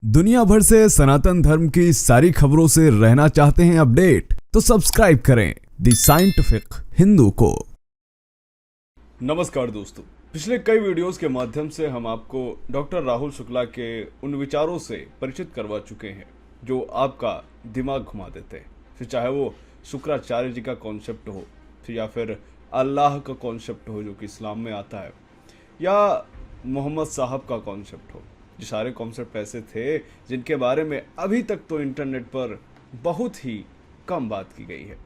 दुनिया भर से सनातन धर्म की सारी खबरों से रहना चाहते हैं अपडेट, तो सब्सक्राइब करें द साइंटिफिक हिंदू को। नमस्कार दोस्तों, पिछले कई वीडियोस के माध्यम से हम आपको डॉक्टर राहुल शुक्ला के उन विचारों से परिचित करवा चुके हैं जो आपका दिमाग घुमा देते हैं। फिर चाहे वो शुक्राचार्य जी का कॉन्सेप्ट हो, फिर या फिर अल्लाह का कॉन्सेप्ट हो जो कि इस्लाम में आता है, या मोहम्मद साहब का कॉन्सेप्ट हो। ये सारे कॉन्सेप्ट ऐसे थे जिनके बारे में अभी तक तो इंटरनेट पर बहुत ही कम बात की गई है,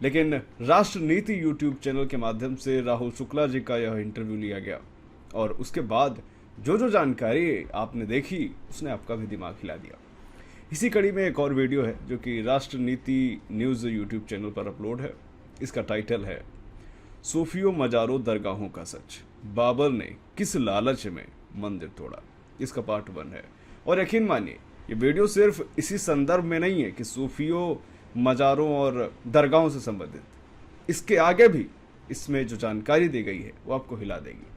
लेकिन राष्ट्रनीति यूट्यूब चैनल के माध्यम से राहुल शुक्ला जी का यह इंटरव्यू लिया गया और उसके बाद जो जानकारी आपने देखी उसने आपका भी दिमाग हिला दिया। इसी कड़ी में एक और वीडियो है जो कि राष्ट्रनीति न्यूज़ यूट्यूब चैनल पर अपलोड है। इसका टाइटल है सूफियों मजारों दरगाहों का सच, बाबर ने किस लालच में मंदिर तोड़ा। इसका पार्ट 1 है और यकीन मानिए ये वीडियो सिर्फ इसी संदर्भ में नहीं है कि सूफियों मजारों और दरगाहों से संबंधित, इसके आगे भी इसमें जो जानकारी दी गई है वो आपको हिला देगी।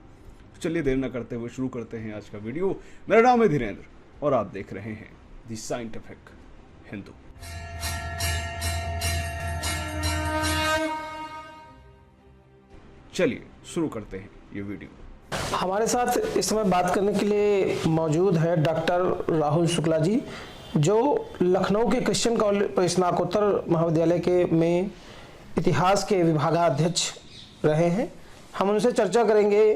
तो चलिए देर न करते हुए शुरू करते हैं आज का वीडियो। मेरा नाम है धीरेन्द्र और आप देख रहे हैं द साइंटिफिक हिंदू। चलिए शुरू करते हैं ये वीडियो। हमारे साथ इस समय बात करने के लिए मौजूद है डॉक्टर राहुल शुक्ला जी, जो लखनऊ के क्रिश्चियन कॉलेज स्नातकोत्तर महाविद्यालय के में इतिहास के विभागाध्यक्ष रहे हैं। हम उनसे चर्चा करेंगे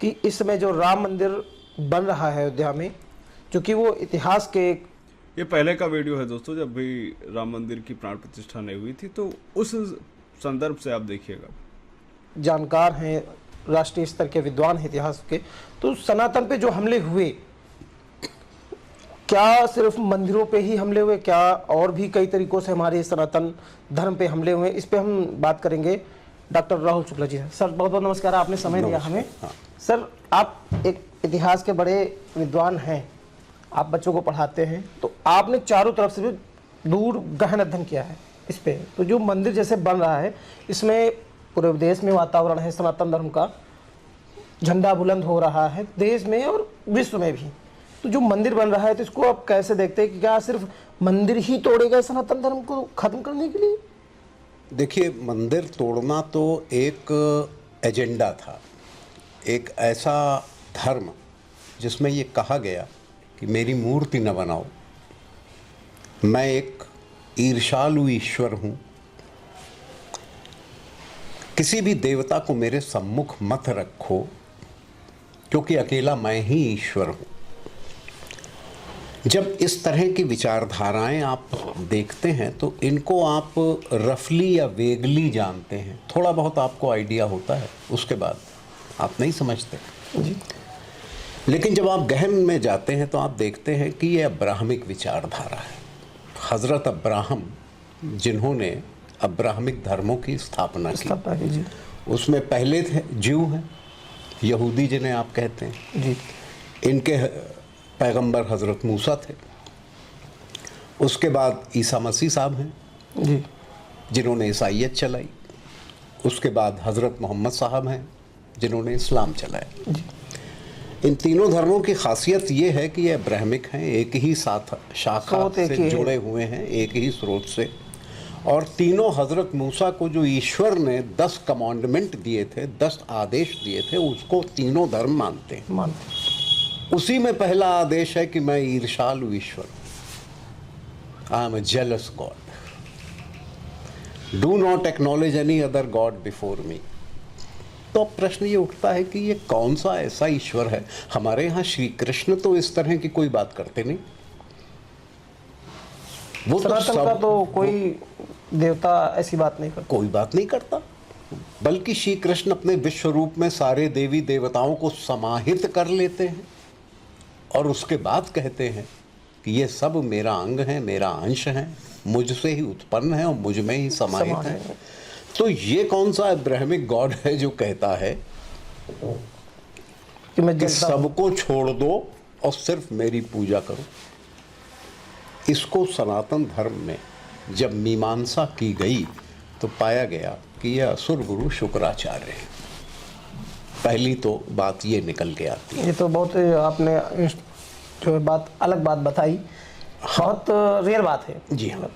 कि इस समय जो राम मंदिर बन रहा है अयोध्या में, जो कि वो इतिहास के ये पहले का वीडियो है दोस्तों, जब भी राम मंदिर की प्राण प्रतिष्ठा नहीं हुई थी, तो उस संदर्भ से आप देखिएगा। जानकार हैं, राष्ट्रीय स्तर के विद्वान हैं इतिहास के। तो सनातन पे जो हमले हुए, क्या सिर्फ मंदिरों पे ही हमले हुए, क्या और भी कई तरीकों से हमारे सनातन धर्म पे हमले हुए, इस पे हम बात करेंगे डॉक्टर राहुल शुक्ला जी। सर बहुत बहुत नमस्कार, आपने समय दिया हमें। सर आप एक इतिहास के बड़े विद्वान हैं, आप बच्चों को पढ़ाते हैं, तो आपने चारों तरफ से भी दूर गहन अध्ययन किया है इस पे। तो जो मंदिर जैसे बन रहा है, इसमें पूरे देश में वातावरण है सनातन धर्म का, झंडा बुलंद हो रहा है देश में और विश्व में भी। तो जो मंदिर बन रहा है, तो इसको आप कैसे देखते हैं कि क्या सिर्फ मंदिर ही तोड़े गए सनातन धर्म को खत्म करने के लिए? देखिए, मंदिर तोड़ना तो एक एजेंडा था, एक ऐसा धर्म जिसमें ये कहा गया कि मेरी मूर्ति न बनाओ, मैं एक ईर्ष्यालु ईश्वर हूँ, किसी भी देवता को मेरे सम्मुख मत रखो क्योंकि अकेला मैं ही ईश्वर हूँ। जब इस तरह की विचारधाराएं आप देखते हैं तो इनको आप रफली या वेगली जानते हैं, थोड़ा बहुत आपको आइडिया होता है, उसके बाद आप नहीं समझते जी। लेकिन जब आप गहन में जाते हैं तो आप देखते हैं कि यह अब्राहमिक विचारधारा है। हज़रत अब्राहम, जिन्होंने अब्राहमिक धर्मों की स्थापना की जी। उसमें पहले थे ज्यू हैं, यहूदी जिन्हें आप कहते हैं जी। इनके पैगंबर हज़रत मूसा थे। उसके बाद ईसा मसीह साहब हैं जी, जिन्होंने ईसाईयत चलाई। उसके बाद हज़रत मोहम्मद साहब हैं जिन्होंने इस्लाम चलाया जी। इन तीनों धर्मों की खासियत ये है कि ये अब्राहमिक हैं, एक ही साथ शाखा से जुड़े हुए हैं, एक ही स्रोत से। और तीनों हज़रत मूसा को जो ईश्वर ने 10 कमांडमेंट दिए थे, 10 आदेश दिए थे, उसको तीनों धर्म मानते हैं। उसी में पहला आदेश है कि मैं ईर्ष्यालु ईश्वर, I am a jealous god, do not acknowledge any other god before me. तो प्रश्न ये उठता है कि ये कौन सा ऐसा ईश्वर है? हमारे यहाँ श्री कृष्ण तो इस तरह की कोई बात करते नहीं। वो सनातन का तो कोई देवता ऐसी बात नहीं करता, कोई बात नहीं करता, बल्कि श्री कृष्ण अपने विश्व रूप में सारे देवी देवताओं को समाहित कर लेते हैं और उसके बाद कहते हैं कि ये सब मेरा अंग है, मेरा अंश है, मुझसे ही उत्पन्न है और मुझ में ही समाहित है। तो ये कौन सा अब्राहमिक गॉड है जो कहता है कि सबको छोड़ दो और सिर्फ मेरी पूजा करो? इसको सनातन धर्म में जब मीमांसा की गई तो पाया गया कि यह असुर गुरु शुक्राचार्य है। पहली तो बात ये निकल के आती है। ये तो बहुत आपने जो बात अलग बात बताई, बहुत रेयर बात है। जी हाँ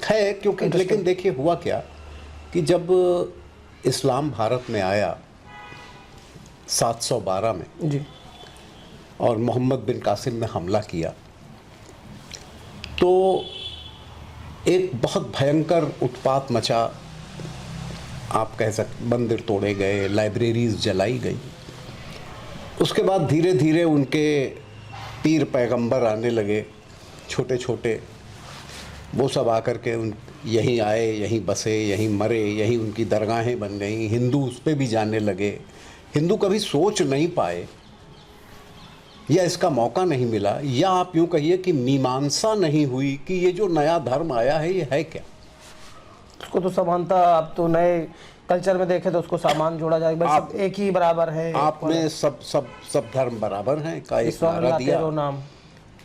है, क्योंकि लेकिन देखिए हुआ क्या कि जब इस्लाम भारत में आया 712 में जी, और मोहम्मद बिन कासिम ने हमला किया, तो एक बहुत भयंकर उत्पात मचा। आप कह सकते मंदिर तोड़े गए, लाइब्रेरीज जलाई गई। उसके बाद धीरे धीरे उनके पीर पैगंबर आने लगे, छोटे छोटे, वो सब आकर के उन यहीं आए, यहीं बसे, यहीं मरे, यहीं उनकी दरगाहें बन गई। हिंदू उस पर भी जाने लगे। हिंदू कभी सोच नहीं पाए या इसका मौका नहीं मिला, या आप यूँ कहिए कि मीमांसा नहीं हुई कि ये जो नया धर्म आया है ये है क्या। उसको तो समानता, आप तो नए कल्चर में देखे तो उसको सामान जोड़ा जाए, बस सब एक ही बराबर है। आपने सब सब सब धर्म बराबर हैं का एक नारा दिया, नाम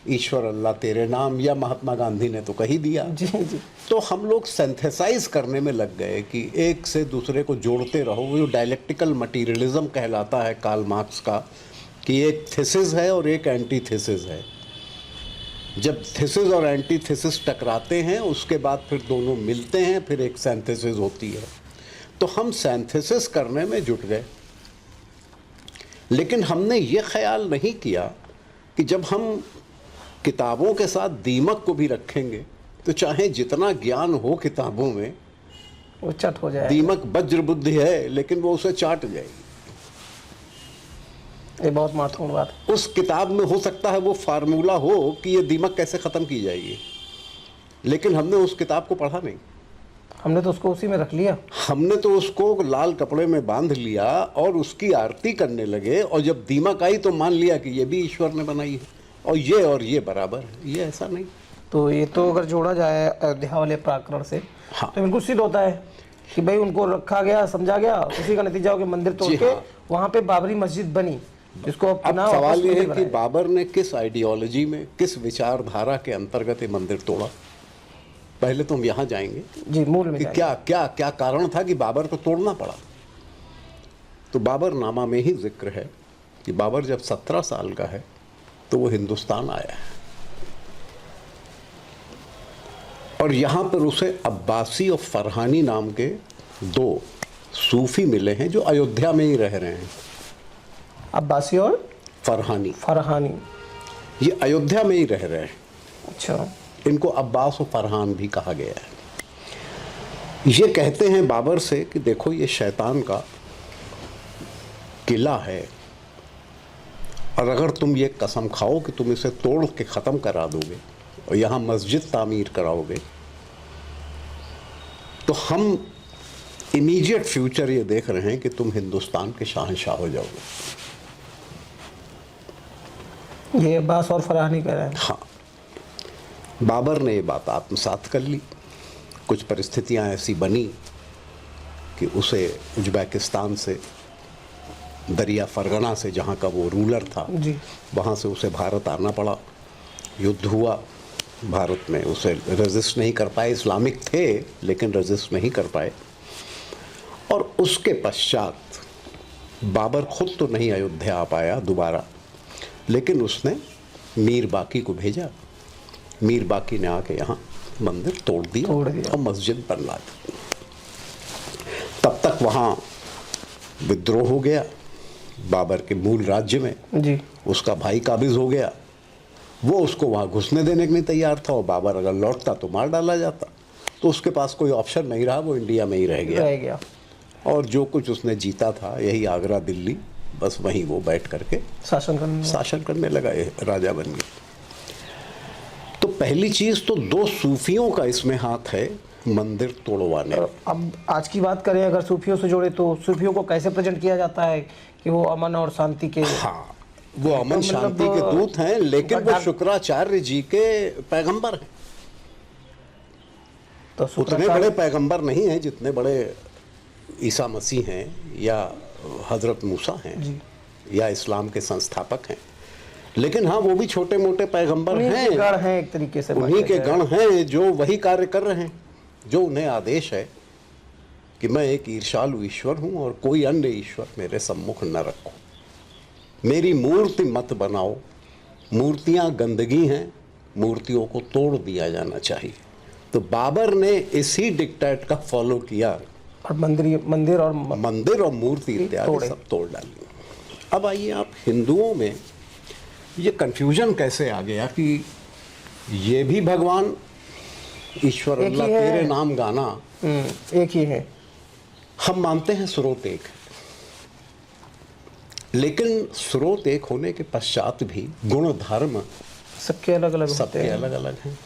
ईश्वर अल्लाह तेरे नाम, या महात्मा गांधी ने तो कही दिया। जी जी, तो हम लोग सिंथेसाइज करने में लग गए कि एक से दूसरे को जोड़ते रहो। वो जो डायलेक्टिकल मटीरियलिज्म कहलाता है कार्ल मार्क्स का, कि एक थीसिस है और एक एंटीथीसिस है। जब थीसिस और एंटीथीसिस टकराते हैं उसके बाद फिर दोनों मिलते हैं, फिर एक सिंथेसिस होती है। तो हम सिंथेसिस करने में जुट गए, लेकिन हमने ये ख्याल नहीं किया कि जब हम किताबों के साथ दीमक को भी रखेंगे तो चाहे जितना ज्ञान हो किताबों में, वो चट हो जाए। दीमक वज्र बुद्धि है लेकिन वो उसे चाट जाएगी। ये बहुत महत्वपूर्ण बात है। उस किताब में हो सकता है वो फार्मूला हो कि ये दीमक कैसे ख़त्म की जाएगी, लेकिन हमने उस किताब को पढ़ा नहीं। हमने तो उसको उसी में रख लिया। हमने तो उसको लाल कपड़े में बांध लिया और उसकी आरती करने लगे, और जब दीमक आई तो मान लिया कि ये भी ईश्वर ने बनाई है और ये बराबर है। ये ऐसा नहीं। तो ये तो अगर जोड़ा जाए अयोध्या वाले प्रकरण से, हाँ। तो बिल्कुल सिद्ध होता है कि भाई उनको रखा गया, समझा गया, उसी का नतीजा हो कि मंदिर तोड़ के हाँ। वहाँ पे बाबरी मस्जिद बनी, जिसको अब सवाल ये है कि बाबर ने किस आइडियोलॉजी में, किस विचारधारा के अंतर्गत ये मंदिर तोड़ा। पहले तो हम यहाँ जाएंगे जी, मूल में कि क्या क्या क्या कारण था कि बाबर को तोड़ना पड़ा। तो बाबर नामा में ही जिक्र है कि बाबर जब 17 साल का है तो वो हिंदुस्तान आया है, और यहाँ पर उसे अब्बासी और फरहानी नाम के 2 सूफी मिले हैं जो अयोध्या में ही रह रहे हैं। अब्बासी और फरहानी ये अयोध्या में ही रह रहे हैं। अच्छा, इनको अब्बास और फरहान भी कहा गया है। ये कहते हैं बाबर से कि देखो ये शैतान का किला है, और अगर तुम ये कसम खाओ कि तुम इसे तोड़ के ख़त्म करा दोगे और यहाँ मस्जिद तामीर कराओगे, तो हम इमीडिएट फ्यूचर ये देख रहे हैं कि तुम हिंदुस्तान के शहंशाह हो जाओगे। ये अब्बास और फरहानी कह रहे हैं। हाँ, बाबर ने ये बात आत्मसात कर ली। कुछ परिस्थितियां ऐसी बनी कि उसे उज्बेकिस्तान से, दरिया फरगना से, जहाँ का वो रूलर था, जी, वहाँ से उसे भारत आना पड़ा। युद्ध हुआ, भारत में उसे रेजिस्ट नहीं कर पाए। इस्लामिक थे लेकिन रेजिस्ट नहीं कर पाए। और उसके पश्चात बाबर खुद तो नहीं अयोध्या आ पाया दोबारा, लेकिन उसने मीर बाकी को भेजा। मीर बाकी ने आके यहाँ मंदिर तोड़ दिया और मस्जिद बनवा दी। तब तक वहाँ विद्रोह हो गया बाबर के मूल राज्य में जी। उसका भाई काबिज हो गया। वो उसको वहाँ घुसने देने के लिए तैयार था, और बाबर अगर लौटता तो मार डाला जाता। तो उसके पास कोई ऑप्शन नहीं रहा, वो इंडिया में ही रह गया। और जो कुछ उसने जीता था, यही आगरा दिल्ली, बस वहीं वो बैठ करके शासन करने लगा, राजा बन गया। तो पहली चीज तो 2 सूफियों का इसमें हाथ है मंदिर तोड़वाने। अब आज की बात करें अगर सूफियों से जोड़े, तो सूफियों को कैसे प्रेजेंट किया जाता है कि वो अमन और शांति के, हाँ, वो अमन शांति के दूत हैं, लेकिन वो शुक्राचार्य जी के पैगंबर हैं। तो उतने बड़े पैगंबर नहीं हैं जितने बड़े ईसा मसीह हैं या हजरत मूसा हैं या इस्लाम के संस्थापक हैं, लेकिन हाँ वो भी छोटे मोटे पैगंबर हैं, गण हैं एक तरीके से, उन्हीं के गण हैं जो वही कार्य कर रहे हैं जो उन्हें आदेश है कि मैं एक ईर्ष्यालु ईश्वर हूँ और कोई अन्य ईश्वर मेरे सम्मुख न रखो, मेरी मूर्ति मत बनाओ, मूर्तियां गंदगी हैं, मूर्तियों को तोड़ दिया जाना चाहिए। तो बाबर ने इसी डिक्टेट का फॉलो किया और मंदिर और मूर्ति इत्यादि सब तोड़ डाली। अब आइए आप, हिंदुओं में ये कंफ्यूजन कैसे आ गया कि ये भी भगवान ईश्वर अल्लाह तेरे नाम गाना एक ही है। हम मानते हैं स्रोत एक है, लेकिन स्रोत एक होने के पश्चात भी गुण धर्म सबके अलग अलग हैं।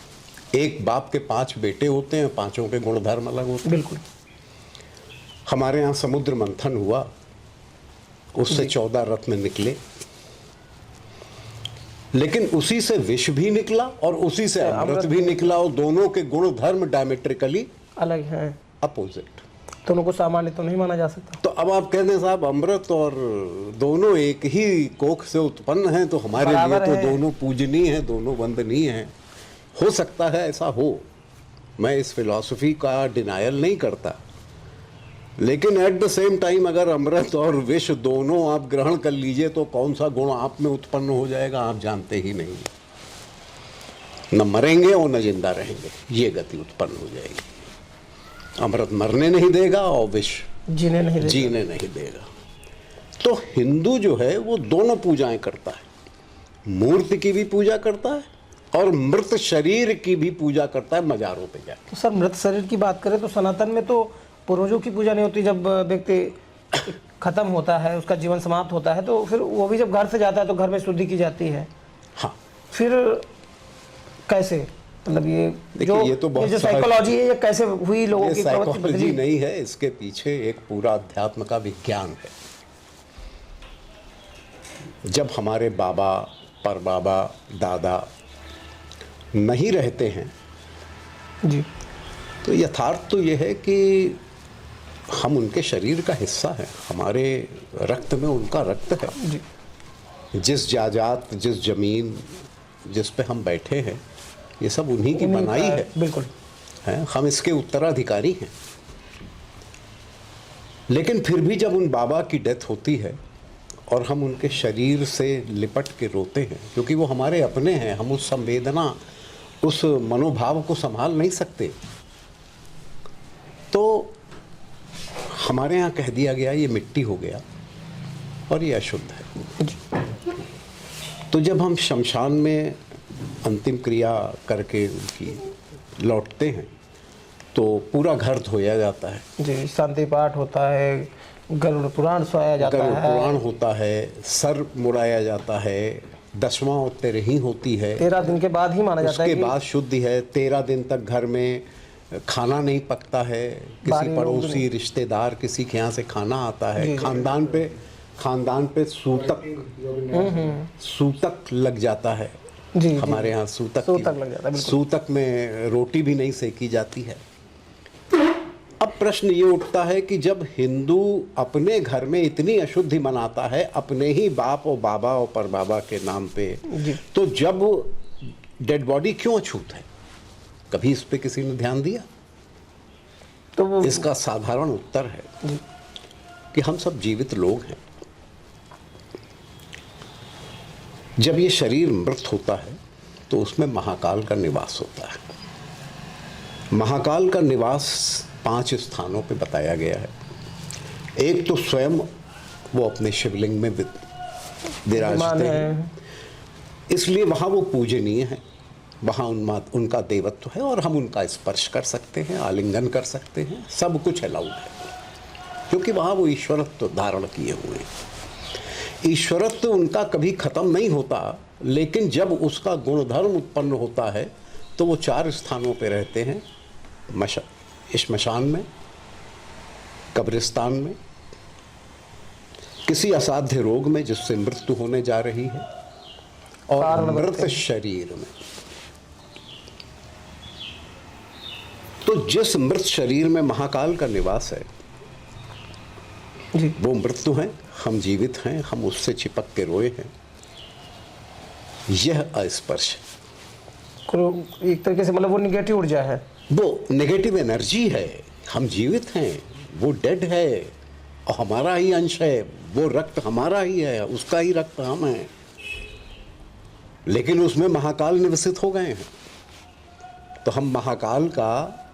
एक बाप के 5 बेटे होते हैं, पांचों के गुण धर्म अलग होते हैं। बिल्कुल। हमारे यहाँ समुद्र मंथन हुआ, उससे 14 रत्न निकले, लेकिन उसी से विष भी निकला और उसी से अमृत भी निकला, और दोनों के गुण धर्म डायमेट्रिकली अलग हैं, अपोजिट। दोनों को सामान्य तो नहीं माना जा सकता। तो अब आप कहते हैं साहब अमृत और दोनों एक ही कोख से उत्पन्न हैं, तो हमारे लिए तो दोनों पूजनीय हैं, दोनों वंदनीय हैं। हो सकता है ऐसा हो, मैं इस फिलॉसफी का डिनायल नहीं करता, लेकिन एट द सेम टाइम अगर अमृत और विष दोनों आप ग्रहण कर लीजिए तो कौन सा गुण आप में उत्पन्न हो जाएगा आप जानते ही नहीं। न मरेंगे और न जिंदा रहेंगे, ये गति उत्पन्न हो जाएगी। अमृत मरने नहीं देगा और विष जीने नहीं देगा। तो हिंदू जो है वो दोनों पूजाएं करता है, मूर्ति की भी पूजा करता है और मृत शरीर की भी पूजा करता है मजारों पे जाकर। तो सर, मृत शरीर की बात करें तो सनातन में तो पूर्वजों की पूजा नहीं होती। जब व्यक्ति खत्म होता है, उसका जीवन समाप्त होता है, तो फिर वो भी जब घर से जाता है तो घर में शुद्धि की जाती है। हाँ, फिर कैसे, मतलब ये तो बहुत साइकोलॉजी है, ये कैसे हुई लोगों की प्रवृत्ति बदली नहीं है, इसके पीछे एक पूरा अध्यात्म का विज्ञान है। जब हमारे बाबा, परबाबा, दादा नहीं रहते हैं जी, तो यथार्थ तो ये है कि हम उनके शरीर का हिस्सा है, हमारे रक्त में उनका रक्त है जी। जिस जायदाद, जिस जमीन जिस पे हम बैठे हैं, ये सब उन्हीं की बनाई है। बिल्कुल है, हम इसके उत्तराधिकारी हैं। लेकिन फिर भी जब उन बाबा की डेथ होती है और हम उनके शरीर से लिपट के रोते हैं, क्योंकि वो हमारे अपने हैं, हम उस संवेदना, उस मनोभाव को संभाल नहीं सकते, तो हमारे यहाँ कह दिया गया ये मिट्टी हो गया और ये अशुद्ध है। तो जब हम शमशान में अंतिम क्रिया करके उनकी लौटते हैं तो पूरा घर धोया जाता है जी, शांति पाठ होता है, गरुड़ पुराण सुनाया जाता है, गरुड़ पुराण होता है, सर मुड़ाया जाता है, 10वां और 13वीं होती है, 13 दिन के बाद ही माना जाता है, उसके बाद शुद्धि है। 13 दिन तक घर में खाना नहीं पकता है, किसी पड़ोसी रिश्तेदार किसी के यहाँ से खाना आता है, खानदान पे सूतक लग जाता है जी, हमारे यहाँ सूतक लग जाता है। सूतक में रोटी भी नहीं सेकी जाती है। अब प्रश्न ये उठता है कि जब हिंदू अपने घर में इतनी अशुद्धि मनाता है अपने ही बाप और बाबा और परबाबा के नाम पे, तो जब डेड बॉडी क्यों अछूत है? कभी इस पे किसी ने ध्यान दिया? तो इसका साधारण उत्तर है कि हम सब जीवित लोग हैं। जब ये शरीर मृत होता है तो उसमें महाकाल का निवास होता है। महाकाल का निवास 5 स्थानों पे बताया गया है। एक तो स्वयं वो अपने शिवलिंग में विराजते हैं, इसलिए वहाँ वो पूजनीय है, वहाँ उनका देवत्व है और हम उनका स्पर्श कर सकते हैं, आलिंगन कर सकते हैं, सब कुछ अलाउड है, क्योंकि वहाँ वो ईश्वरत्व धारण किए हुए हैं। ईश्वरत्व उनका कभी खत्म नहीं होता, लेकिन जब उसका गुणधर्म उत्पन्न होता है तो वो 4 स्थानों पे रहते हैं, श्मशान में, कब्रिस्तान में, किसी असाध्य रोग में जिससे मृत्यु होने जा रही है, और मृत शरीर में। तो जिस मृत शरीर में महाकाल का निवास है वो मृत्यु है, हम जीवित हैं, हम उससे चिपक के रोए हैं। यह अस्पर्श एक तरीके से, मतलब वो निगेटिव ऊर्जा है, वो नेगेटिव एनर्जी है। हम जीवित हैं, वो डेड है और हमारा ही अंश है, वो रक्त हमारा ही है, उसका ही रक्त हम है। लेकिन उसमें महाकाल निवसित हो गए हैं, तो हम महाकाल का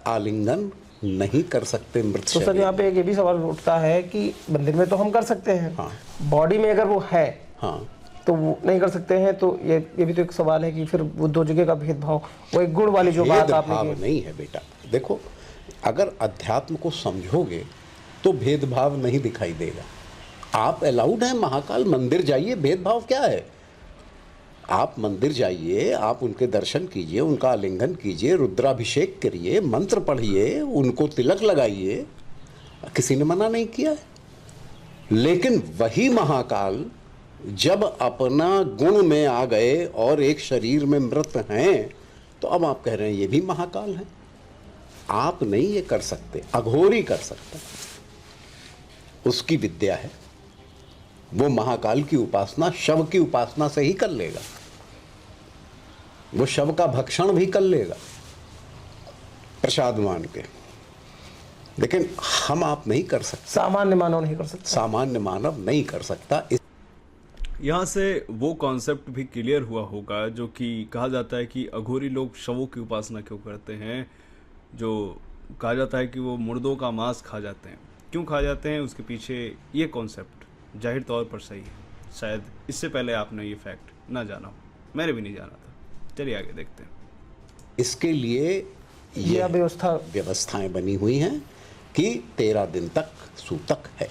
आलिंगन नहीं कर सकते मृत तो सर शरीर। यहाँ पे एक ये भी सवाल उठता है कि मंदिर में तो हम कर सकते हैं, हाँ। बॉडी में अगर वो है हाँ, तो वो नहीं कर सकते हैं, तो ये भी तो एक सवाल है कि फिर वो दो जगह का भेदभाव, वो एक गुण वाली जो बात आपने भेदभाव की। नहीं है बेटा। देखो, अगर अध्यात्म को समझोगे तो भेदभाव नहीं दिखाई देगा। आप अलाउड हैं, महाकाल मंदिर जाइए, भेदभाव क्या है? आप मंदिर जाइए, आप उनके दर्शन कीजिए, उनका आलिंगन कीजिए, रुद्राभिषेक करिए, मंत्र पढ़िए, उनको तिलक लगाइए, किसी ने मना नहीं किया है। लेकिन वही महाकाल जब अपना गुण में आ गए और एक शरीर में मृत हैं, तो अब आप कह रहे हैं ये भी महाकाल है। आप नहीं ये कर सकते, अघोरी कर सकते, उसकी विद्या है। वो महाकाल की उपासना शव की उपासना से ही कर लेगा, वो शव का भक्षण भी कर लेगा प्रसाद मान के, लेकिन हम आप नहीं कर सकते, सामान्य मानव नहीं कर सकता। सामान्य मानव नहीं कर सकता। यहाँ से वो कॉन्सेप्ट भी क्लियर हुआ होगा जो कि कहा जाता है कि अघोरी लोग शवों की उपासना क्यों करते हैं, जो कहा जाता है कि वो मुर्दों का मांस खा जाते हैं। क्यों खा जाते हैं, उसके पीछे ये कॉन्सेप्ट जाहिर तौर पर सही है। शायद इससे पहले आपने ये फैक्ट ना जाना हो, मैंने भी नहीं जाना था। चलिए आगे देखते हैं। इसके लिए यह व्यवस्थाएं बनी हुई हैं कि 13 दिन तक सूतक है,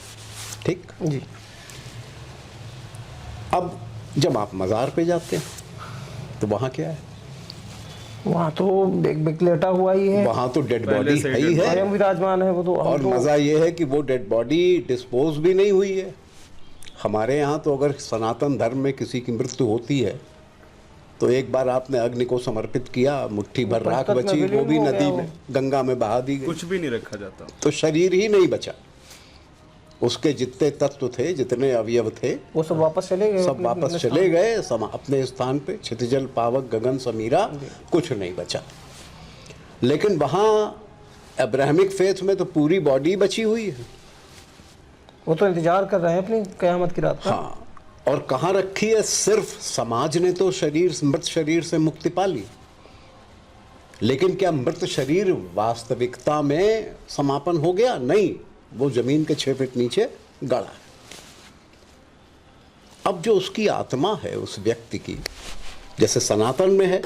ठीक। जी। अब जब आप मज़ार पे जाते हैं तो वहाँ क्या है? वहाँ तो बेक लेटा हुआ ही है, वहाँ तो डेड पहले बॉडी से है ही dead है, स्वयं विराजमान है वो तो। और मज़ा ये है कि वो डेड बॉडी डिस्पोज भी नहीं हुई है। हमारे यहाँ तो अगर सनातन धर्म में किसी की मृत्यु होती है तो एक बार आपने अग्नि को समर्पित किया, मुट्ठी भर राख बरकत में बची, वो विलीन भी हो नदी गया में, गंगा में बहा दी गई, कुछ भी नहीं रखा जाता, तो शरीर ही नहीं बचा। उसके जितने तत्व थे, जितने अवयव थे, वो सब वापस चले गए, सब वापस चले गए अपने स्थान पे। क्षितिजल पावक गगन समीरा, कुछ नहीं बचा। लेकिन वहाँ अब्राहमिक फेथ में तो पूरी बॉडी बची हुई है। वो तो इंतजार कर रहे हैं अपनी कयामत की रात का। हाँ, और कहाँ रखी है? सिर्फ समाज ने तो मृत शरीर से मुक्ति पा ली, लेकिन क्या मृत शरीर वास्तविकता में समापन हो गया? नहीं, वो जमीन के 6 फीट नीचे गड़ा है। अब जो उसकी आत्मा है उस व्यक्ति की, जैसे सनातन में है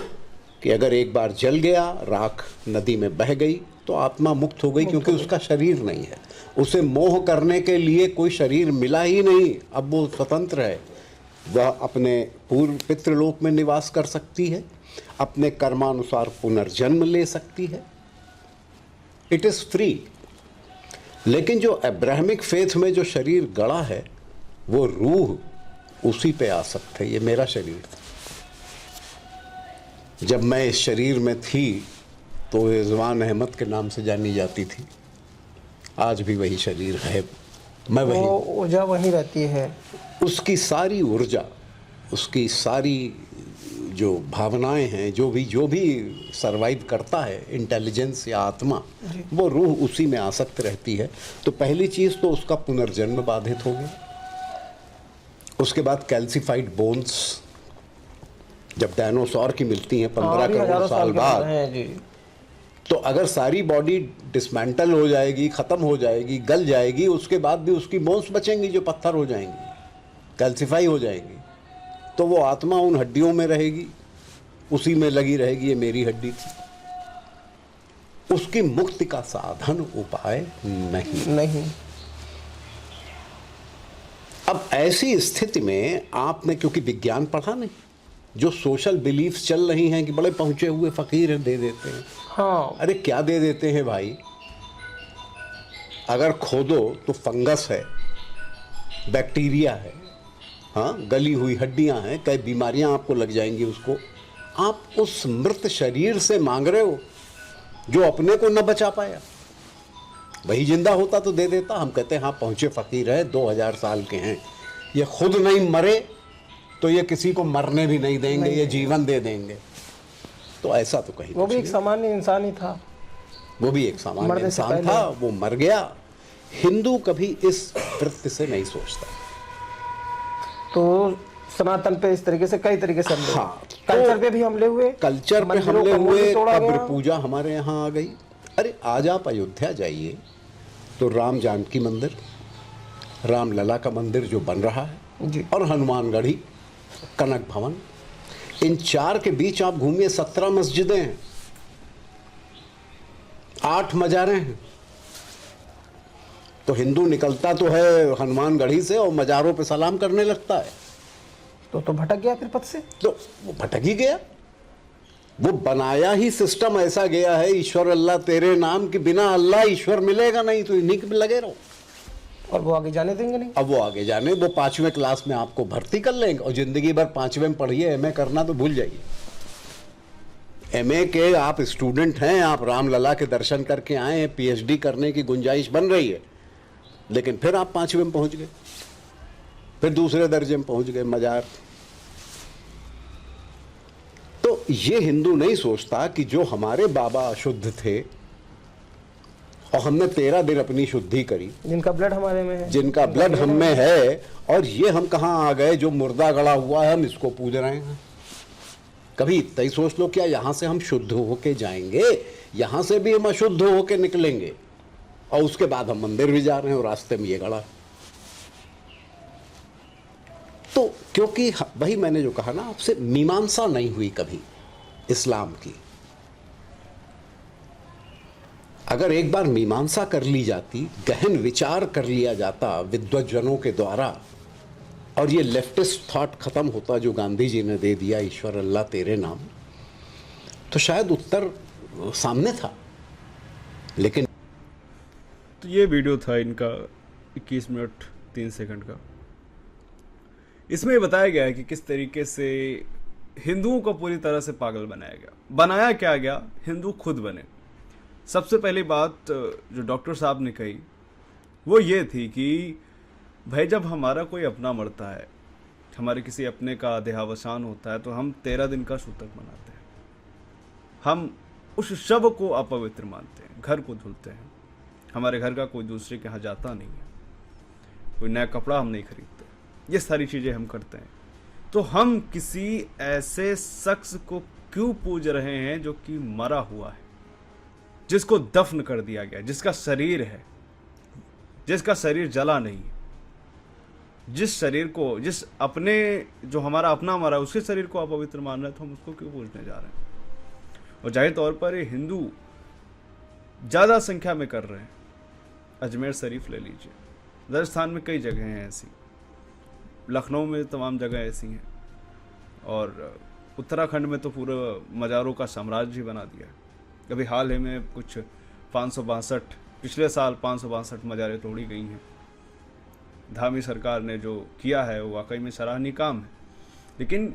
कि अगर एक बार जल गया, राख नदी में बह गई, तो आत्मा मुक्त हो गई, क्योंकि उसका शरीर नहीं है। उसे मोह करने के लिए कोई शरीर मिला ही नहीं। अब वो स्वतंत्र है, वह अपने पूर्व पितृलोक में निवास कर सकती है, अपने कर्मानुसार पुनर्जन्म ले सकती है। It is free. लेकिन जो अब्राहमिक फेथ में जो शरीर गड़ा है, वो रूह उसी पे आसक्त है। ये मेरा शरीर था, जब मैं इस शरीर में थी तो रिजवान अहमद के नाम से जानी जाती थी। आज भी वही शरीर है, मैं वही। वो ऊर्जा वहीं रहती है, उसकी सारी ऊर्जा, उसकी सारी जो भावनाएं हैं, जो भी सरवाइव करता है, इंटेलिजेंस या आत्मा, वो रूह उसी में आसक्त रहती है। तो पहली चीज़ तो उसका पुनर्जन्म बाधित हो गया। उसके बाद कैल्सिफाइड बोन्स जब डायनासोर की मिलती हैं 15 करोड़ साल बाद, जी। तो अगर सारी बॉडी डिसमेंटल हो जाएगी, ख़त्म हो जाएगी, गल जाएगी, उसके बाद भी उसकी बोन्स बचेंगी जो पत्थर हो जाएंगी, कैल्सिफाई हो जाएंगी, तो वो आत्मा उन हड्डियों में रहेगी, उसी में लगी रहेगी, ये मेरी हड्डी थी। उसकी मुक्ति का साधन उपाय नहीं। अब ऐसी स्थिति में आपने, क्योंकि विज्ञान पढ़ा नहीं, जो सोशल बिलीफ्स चल रही हैं कि बड़े पहुंचे हुए फकीर दे देते हैं। हाँ, अरे क्या दे देते हैं भाई? अगर खोदो तो फंगस है, बैक्टीरिया है, हाँ, गली हुई हड्डियां हैं, कई बीमारियां आपको लग जाएंगी। उसको आप उस मृत शरीर से मांग रहे हो जो अपने को न बचा पाया। वही जिंदा होता तो दे देता। हम कहते हैं हाँ, पहुंचे फकीर है, 2000 साल के हैं, ये खुद नहीं मरे तो ये किसी को मरने भी नहीं देंगे, ये जीवन दे देंगे। तो ऐसा तो कहीं वो भी एक सामान्य इंसान ही था, वो भी एक सामान्य मरने से इंसान पहले। था, वो मर गया। हिंदू कभी इस वृत्ति से नहीं सोचता। तो सनातन पे इस तरीके से कई तरीके से हमले हाँ, कल्चर पे भी हमले हुए, कल्चर पे मंदिरों हमले का वो भी हुए, तोड़ा कब्र गया। पूजा हमारे यहाँ आ गई। अरे आज आप अयोध्या जाइए तो राम जानकी मंदिर, रामलला का मंदिर जो बन रहा है, जी। और हनुमानगढ़ी, कनक भवन, इन चार के बीच आप घूमिए, 17 मस्जिदें हैं, 8 मजारें हैं। तो हिंदू निकलता तो है हनुमानगढ़ी से और मजारों पे सलाम करने लगता है, तो भटक गया फिर पथ से। तो वो भटक ही गया। वो बनाया ही सिस्टम ऐसा गया है, ईश्वर अल्लाह तेरे नाम, कि बिना अल्लाह ईश्वर मिलेगा नहीं, तो इन्हीं के लगे रहो। और वो आगे जाने देंगे नहीं। अब वो आगे जाने, वो 5वें क्लास में आपको भर्ती कर लेंगे और जिंदगी भर 5वें में पढ़िए, एमए करना तो भूल जाइए। एमए के आप स्टूडेंट हैं, आप रामलला के दर्शन करके आए हैं, पीएचडी करने की गुंजाइश बन रही है, लेकिन फिर आप 5वें में पहुंच गए, फिर दूसरे दर्जे में पहुंच गए, मजार। तो ये हिंदू नहीं सोचता कि जो हमारे बाबा अशुद्ध थे और हमने 13 दिन अपनी शुद्धि करी, जिनका ब्लड हमारे में है, जिनका ब्लड हम में है, और ये हम कहाँ आ गए, जो मुर्दा गड़ा हुआ है हम इसको पूज रहे हैं। कभी इतना ही सोच लो, क्या यहां से हम शुद्ध होके जाएंगे? यहां से भी हम अशुद्ध होके निकलेंगे, और उसके बाद हम मंदिर भी जा रहे हैं और रास्ते में ये गड़ा। तो क्योंकि वही मैंने जो कहा ना आपसे, मीमांसा नहीं हुई कभी इस्लाम की। अगर एक बार मीमांसा कर ली जाती, गहन विचार कर लिया जाता विद्वज्जनों के द्वारा, और ये लेफ्टिस्ट थॉट खत्म होता जो गांधी जी ने दे दिया, ईश्वर अल्लाह तेरे नाम, तो शायद उत्तर सामने था। लेकिन तो ये वीडियो था इनका 21 मिनट 3 सेकंड का। इसमें ये बताया गया है कि किस तरीके से हिंदुओं को पूरी तरह से पागल बनाया गया। बनाया क्या गया? हिंदू खुद बने। सबसे पहली बात जो डॉक्टर साहब ने कही वो ये थी कि भाई जब हमारा कोई अपना मरता है, हमारे किसी अपने का देहावसान होता है, तो हम 13 दिन का सूतक मनाते हैं। हम उस शव को अपवित्र मानते हैं, घर को धुलते हैं। हमारे घर का कोई दूसरे के यहाँ जाता नहीं है, कोई नया कपड़ा हम नहीं खरीदते, ये सारी चीज़ें हम करते हैं। तो हम किसी ऐसे शख्स को क्यों पूज रहे हैं जो कि मरा हुआ है, जिसको दफन कर दिया गया, जिसका शरीर है, जिसका शरीर जला नहीं है, जिस शरीर को, जिस अपने, जो हमारा अपना मरा है उसके शरीर को अपवित्र मान रहे हैं, तो हम उसको क्यों पूजने जा रहे हैं? और जाहिर तौर पर ये हिंदू ज़्यादा संख्या में कर रहे हैं। अजमेर शरीफ ले लीजिए, राजस्थान में कई जगह हैं ऐसी, लखनऊ में तमाम जगह ऐसी हैं, और उत्तराखंड में तो पूरा मज़ारों का साम्राज्य ही बना दिया है। अभी हाल ही में कुछ 562, पिछले साल 562 मज़ारें तोड़ी गई हैं। धामी सरकार ने जो किया है वो वाकई में सराहनीय काम है। लेकिन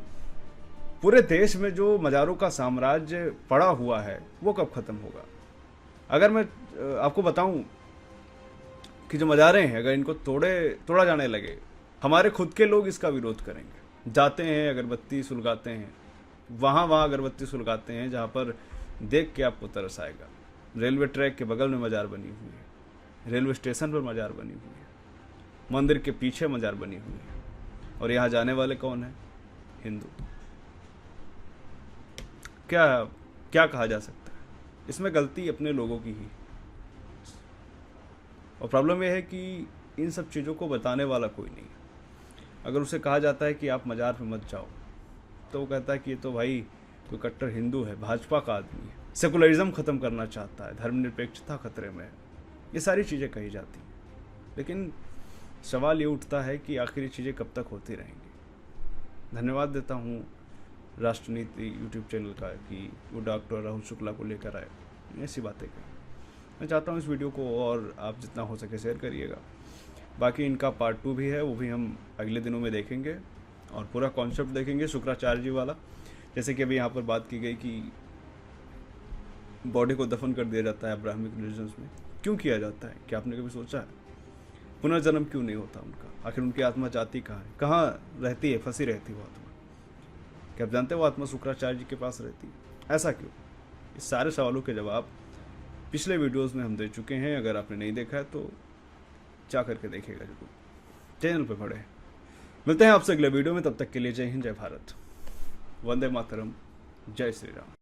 पूरे देश में जो मज़ारों का साम्राज्य पड़ा हुआ है वो कब ख़त्म होगा? अगर मैं आपको बताऊं कि जो मज़ारें हैं, अगर इनको तोड़ा जाने लगे, हमारे खुद के लोग इसका विरोध करेंगे। जाते हैं, अगरबत्ती सुलगाते हैं, वहाँ अगरबत्ती सुलगाते हैं जहाँ पर देख के आपको तरस आएगा। रेलवे ट्रैक के बगल में मज़ार बनी हुई है, रेलवे स्टेशन पर मज़ार बनी हुई है, मंदिर के पीछे मज़ार बनी हुई है, और यहाँ जाने वाले कौन हैं? हिंदू। क्या कहा जा सकता है? इसमें गलती अपने लोगों की ही। और प्रॉब्लम यह है कि इन सब चीज़ों को बताने वाला कोई नहीं है। अगर उसे कहा जाता है कि आप मज़ार पे मत जाओ, तो वो कहता है कि ये तो भाई कोई कट्टर हिंदू है, भाजपा का आदमी है, सेकुलरिज्म ख़त्म करना चाहता है, धर्मनिरपेक्षता खतरे में है। ये सारी चीज़ें कही जाती हैं, लेकिन सवाल ये उठता है कि आखिर ये चीज़ें कब तक होती रहेंगी। धन्यवाद देता हूँ राष्ट्रनीति यूट्यूब चैनल का कि वो डॉक्टर राहुल शुक्ला को लेकर आए, ऐसी बातें कही। मैं चाहता हूँ इस वीडियो को और आप जितना हो सके शेयर करिएगा। बाकी इनका पार्ट 2 भी है, वो भी हम अगले दिनों में देखेंगे और पूरा कॉन्सेप्ट देखेंगे शुक्राचार्य जी वाला। जैसे कि अभी यहाँ पर बात की गई कि बॉडी को दफन कर दिया जाता है ब्राह्मणिक रिलीजन्स में। क्यों किया जाता है? क्या आपने कभी सोचा है? पुनर्जन्म क्यों नहीं होता उनका? आखिर उनकी आत्मा जाती कहाँ है, कहाँ रहती है, फंसी रहती है वो आत्मा? क्या आप जानते हो वो आत्मा शुक्राचार्य जी के पास रहती है? ऐसा क्यों? इस सारे सवालों के जवाब पिछले वीडियोस में हम दे चुके हैं। अगर आपने नहीं देखा है तो जा करके देखिएगा जरूर, चैनल पे पड़े। मिलते हैं आपसे अगले वीडियो में, तब तक के लिए जय हिंद, जय भारत, वंदे मातरम, जय श्री राम।